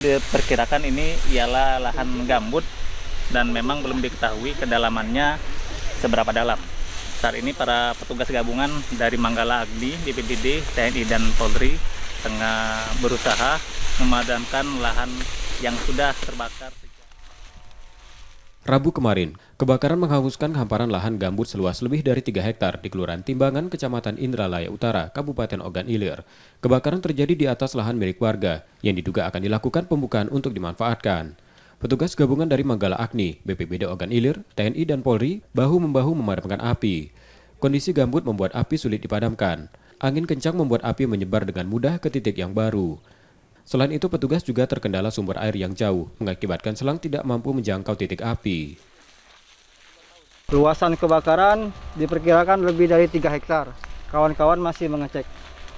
Diperkirakan ini ialah lahan gambut dan memang belum diketahui kedalamannya seberapa dalam. Saat ini para petugas gabungan dari Manggala Agni, BPBD, TNI dan Polri tengah berusaha memadamkan lahan yang sudah terbakar. Rabu kemarin, kebakaran menghanguskan hamparan lahan gambut seluas lebih dari 3 hektar di Kelurahan Timbangan, Kecamatan Indralaya Utara, Kabupaten Ogan Ilir. Kebakaran terjadi di atas lahan milik warga yang diduga akan dilakukan pembukaan untuk dimanfaatkan. Petugas gabungan dari Manggala Agni, BPBD Ogan Ilir, TNI dan Polri bahu-membahu memadamkan api. Kondisi gambut membuat api sulit dipadamkan. Angin kencang membuat api menyebar dengan mudah ke titik yang baru. Selain itu, petugas juga terkendala sumber air yang jauh, mengakibatkan selang tidak mampu menjangkau titik api. Luasan kebakaran diperkirakan lebih dari 3 hektar. Kawan-kawan masih mengecek.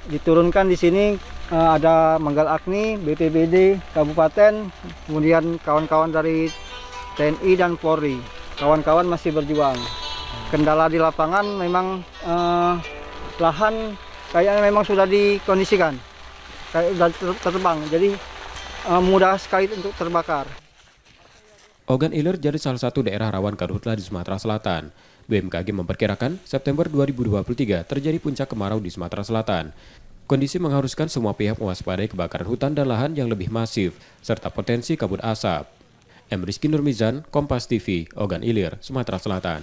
Diturunkan di sini ada Manggala Agni, BPBD, Kabupaten, kemudian kawan-kawan dari TNI dan Polri. Kawan-kawan masih berjuang. Kendala di lapangan memang lahan kayaknya memang sudah dikondisikan. Kayak sudah terbang, jadi mudah sekali untuk terbakar. Ogan Ilir jadi salah satu daerah rawan karhutlah di Sumatera Selatan. BMKG memperkirakan September 2023 terjadi puncak kemarau di Sumatera Selatan. Kondisi mengharuskan semua pihak mewaspadai kebakaran hutan dan lahan yang lebih masif, serta potensi kabut asap. M. Rizky Nurmizan, Kompas TV, Ogan Ilir, Sumatera Selatan.